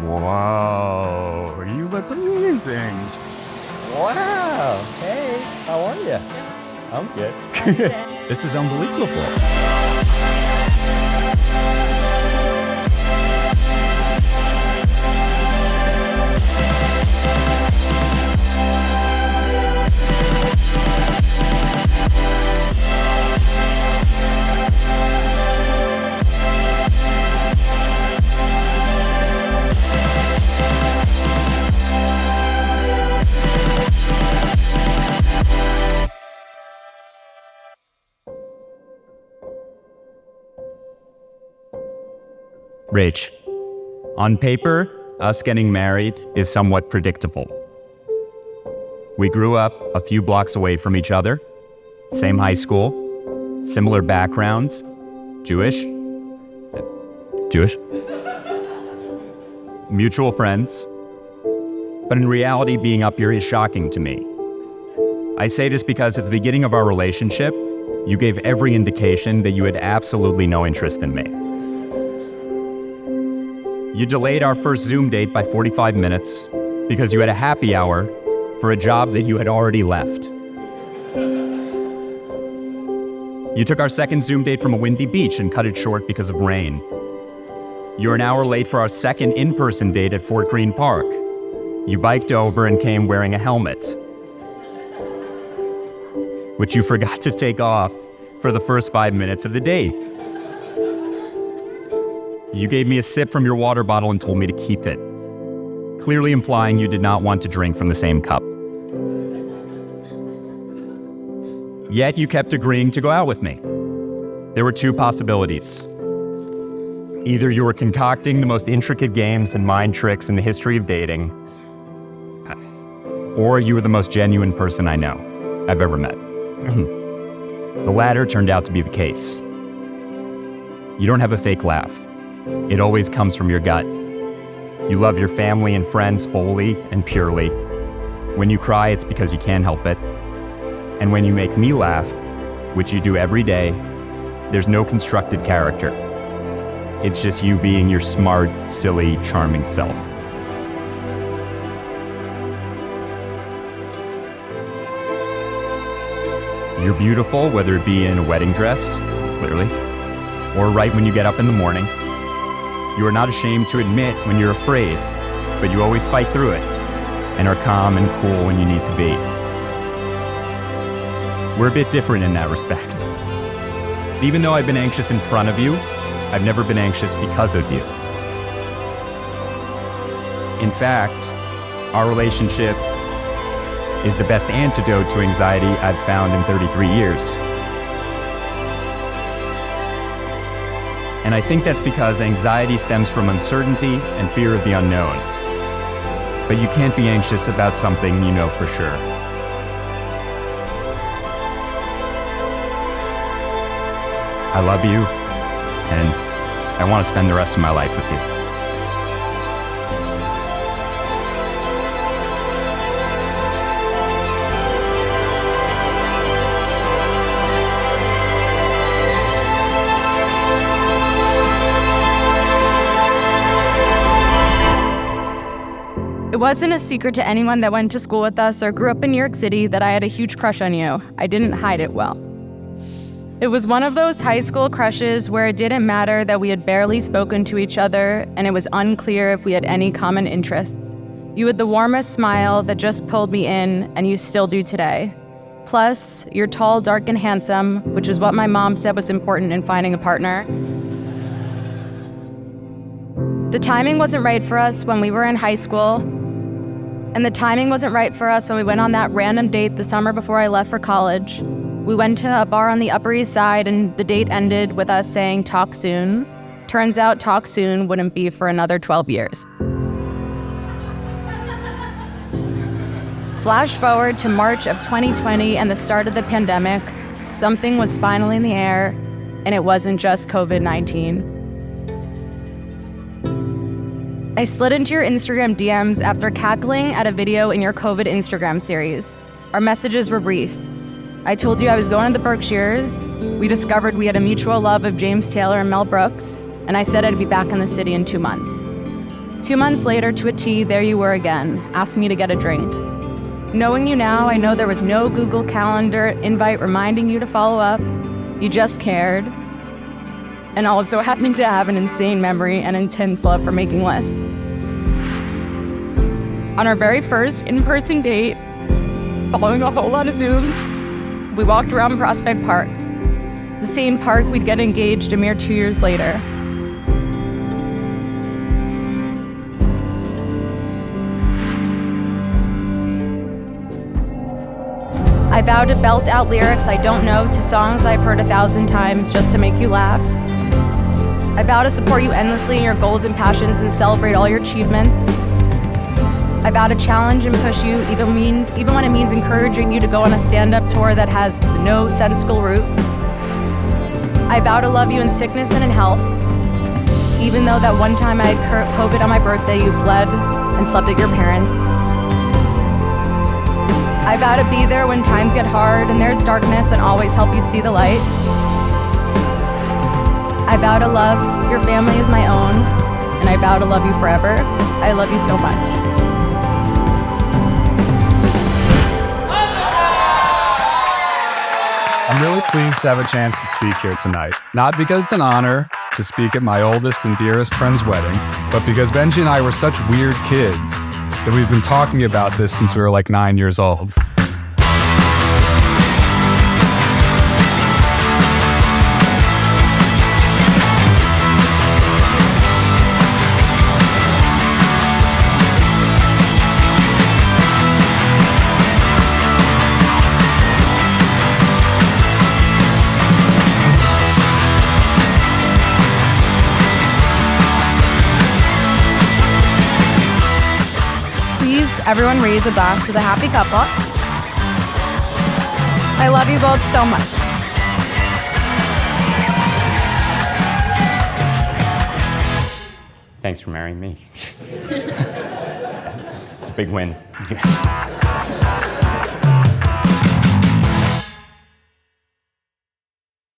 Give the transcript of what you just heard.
Whoa, you look amazing. Wow. Hey, how are you? I'm good. This is unbelievable. Rach, on paper, us getting married is somewhat predictable. We grew up a few blocks away from each other, same high school, similar backgrounds, Jewish, mutual friends. But in reality, being up here is shocking to me. I say this because at the beginning of our relationship, you gave every indication that you had absolutely no interest in me. You delayed our first Zoom date by 45 minutes because you had a happy hour for a job that you had already left. You took our second Zoom date from a windy beach and cut it short because of rain. You were an hour late for our second in-person date at Fort Greene Park. You biked over and came wearing a helmet, which you forgot to take off for the first 5 minutes of the date. You gave me a sip from your water bottle and told me to keep it, clearly implying you did not want to drink from the same cup. Yet you kept agreeing to go out with me. There were two possibilities. Either you were concocting the most intricate games and mind tricks in the history of dating, or you were the most genuine person I know I've ever met. The latter turned out to be the case. You don't have a fake laugh. It always comes from your gut. You love your family and friends wholly and purely. When you cry, it's because you can't help it. And when you make me laugh, which you do every day, there's no constructed character. It's just you being your smart, silly, charming self. You're beautiful, whether it be in a wedding dress, clearly, or right when you get up in the morning. You are not ashamed to admit when you're afraid, but you always fight through it and are calm and cool when you need to be. We're a bit different in that respect. Even though I've been anxious in front of you, I've never been anxious because of you. In fact, our relationship is the best antidote to anxiety I've found in 33 years. And I think that's because anxiety stems from uncertainty and fear of the unknown. But you can't be anxious about something you know for sure. I love you, and I want to spend the rest of my life with you. It wasn't a secret to anyone that went to school with us or grew up in New York City that I had a huge crush on you. I didn't hide it well. It was one of those high school crushes where it didn't matter that we had barely spoken to each other and it was unclear if we had any common interests. You had the warmest smile that just pulled me in, and you still do today. Plus, you're tall, dark, and handsome, which is what my mom said was important in finding a partner. The timing wasn't right for us when we were in high school, and the timing wasn't right for us when we went on that random date the summer before I left for college. We went to a bar on the Upper East Side, and the date ended with us saying, "Talk soon." Turns out talk soon wouldn't be for another 12 years. Flash forward to March of 2020 and the start of the pandemic. Something was finally in the air, and it wasn't just COVID-19. I slid into your Instagram DMs after cackling at a video in your COVID Instagram series. Our messages were brief. I told you I was going to the Berkshires. We discovered we had a mutual love of James Taylor and Mel Brooks, and I said I'd be back in the city in 2 months. 2 months later, to a T, there you were again, asked me to get a drink. Knowing you now, I know there was no Google Calendar invite reminding you to follow up. You just cared. And also happening to have an insane memory and intense love for making lists. On our very first in-person date, following a whole lot of Zooms, we walked around Prospect Park, the same park we'd get engaged a mere 2 years later. I vow to belt out lyrics I don't know to songs I've heard 1,000 times just to make you laugh. I vow to support you endlessly in your goals and passions and celebrate all your achievements. I vow to challenge and push you even when it means encouraging you to go on a stand-up tour that has no sensical route. I vow to love you in sickness and in health, even though that one time I had COVID on my birthday, you fled and slept at your parents'. I vow to be there when times get hard and there's darkness and always help you see the light. I vow to love your family as my own, and I vow to love you forever. I love you so much. I'm really pleased to have a chance to speak here tonight. Not because it's an honor to speak at my oldest and dearest friend's wedding, but because Benji and I were such weird kids that we've been talking about this since we were like 9 years old. Everyone raise a glass to the happy couple. I love you both so much. Thanks for marrying me. It's a big win.